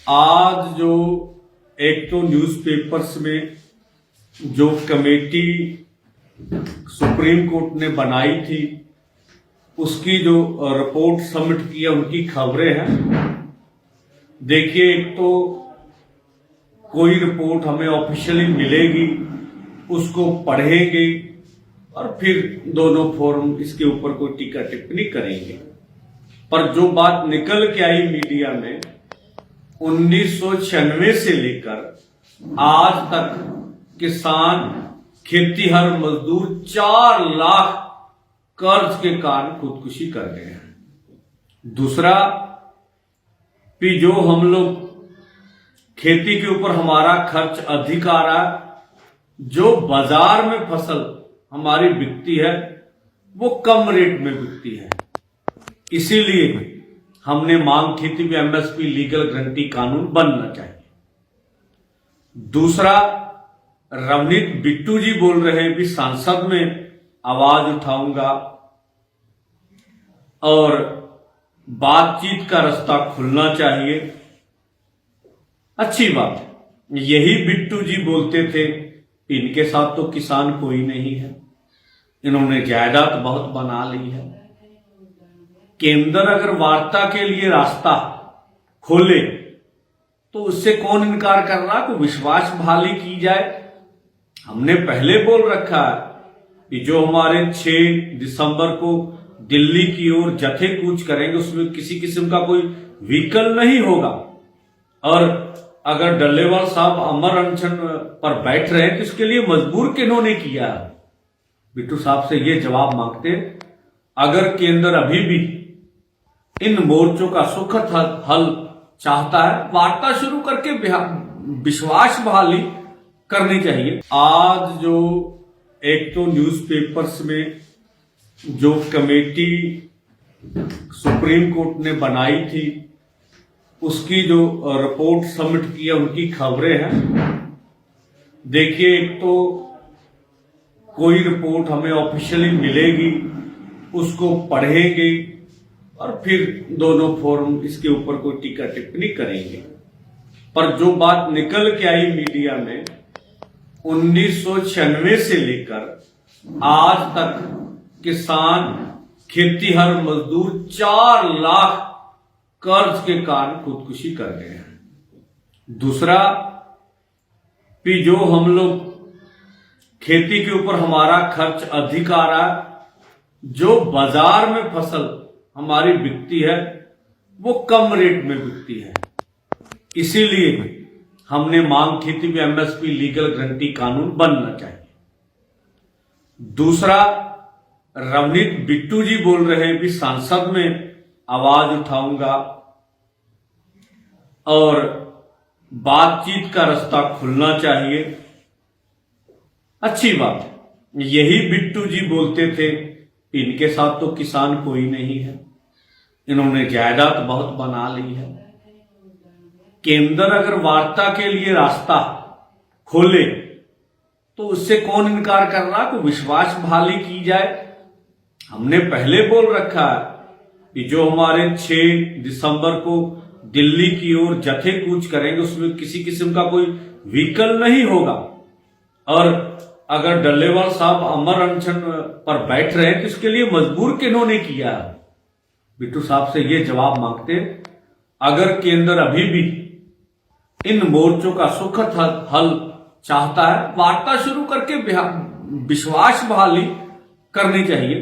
आज जो एक तो न्यूज़पेपर्स में जो कमेटी सुप्रीम कोर्ट ने बनाई थी उसकी जो रिपोर्ट सबमिट किया उनकी खबरें हैं। देखिए, एक तो कोई रिपोर्ट हमें ऑफिशियली मिलेगी, उसको पढ़ेंगे और फिर दोनों फोरम इसके ऊपर कोई टीका टिप्पणी करेंगे। पर जो बात निकल के आई मीडिया में 1996 से लेकर आज तक किसान, खेतीहर मजदूर 4 लाख कर्ज के कारण खुदकुशी कर गए हैं। दूसरा कि जो हम लोग खेती के ऊपर हमारा खर्च अधिक आ रहा है, जो बाजार में फसल हमारी बिकती है वो कम रेट में बिकती है। इसीलिए हमने मांग की थी कि एमएसपी लीगल गारंटी कानून बनना चाहिए। दूसरा, रवनीत बिट्टू जी बोल रहे हैं कि संसद में आवाज उठाऊंगा और बातचीत का रास्ता खुलना चाहिए। अच्छी बात है, यही बिट्टू जी बोलते थे। इनके साथ तो किसान कोई नहीं है, इन्होंने जायदाद बहुत बना ली है। केंद्र अगर वार्ता के लिए रास्ता खोले तो उससे कौन इनकार कर रहा है? को विश्वास बहाली की जाए। हमने पहले बोल रखा है कि जो हमारे 6 दिसंबर को दिल्ली की ओर जत्थे कूच करेंगे उसमें किसी किस्म का कोई व्हीकल नहीं होगा। और अगर डल्लेवाल साहब अमर अनशन पर बैठ रहे हैं तो इसके लिए मजबूर किन्होंने किया? बिट्टू साहब से ये जवाब मांगते, अगर केंद्र अभी भी इन मोर्चों का सुखद हल चाहता है, वार्ता शुरू करके विश्वास बहाली करनी चाहिए। आज जो एक तो न्यूज़पेपर्स में जो कमेटी सुप्रीम कोर्ट ने बनाई थी उसकी जो रिपोर्ट सबमिट किया उनकी खबरें हैं। देखिए, एक तो कोई रिपोर्ट हमें ऑफिशियली मिलेगी, उसको पढ़ेंगे और फिर दोनों फोरम इसके ऊपर कोई टीका टिप्पणी करेंगे। पर जो बात निकल के आई मीडिया में 1996 से लेकर आज तक किसान, खेतीहर मजदूर 4 लाख कर्ज के कारण खुदकुशी कर गए हैं। दूसरा कि जो हम लोग खेती के ऊपर हमारा खर्च अधिक आ रहा है, जो बाजार में फसल हमारी बिकती है वो कम रेट में बिकती है। इसीलिए हमने मांग की थी कि एमएसपी लीगल गारंटी कानून बनना चाहिए। दूसरा, रवनीत बिट्टू जी बोल रहे हैं कि संसद में आवाज उठाऊंगा और बातचीत का रास्ता खुलना चाहिए। अच्छी बात है, यही बिट्टू जी बोलते थे। इनके साथ तो किसान कोई नहीं है, इन्होंने जायदाद बहुत बना ली है। केंद्र अगर वार्ता के लिए रास्ता खोले तो उससे कौन इनकार कर रहा है? को विश्वास बहाली की जाए। हमने पहले बोल रखा है कि जो हमारे 6 दिसंबर को दिल्ली की ओर जत्थे कूच करेंगे उसमें किसी किस्म का कोई व्हीकल नहीं होगा। और अगर डल्लेवाल साहब अमर अनशन पर बैठ रहे हैं तो इसके लिए मजबूर किन्होंने किया? बिट्टू साहब से ये जवाब मांगते, अगर केंद्र अभी भी इन मोर्चों का सुखद हल चाहता है, वार्ता शुरू करके विश्वास बहाली करनी चाहिए।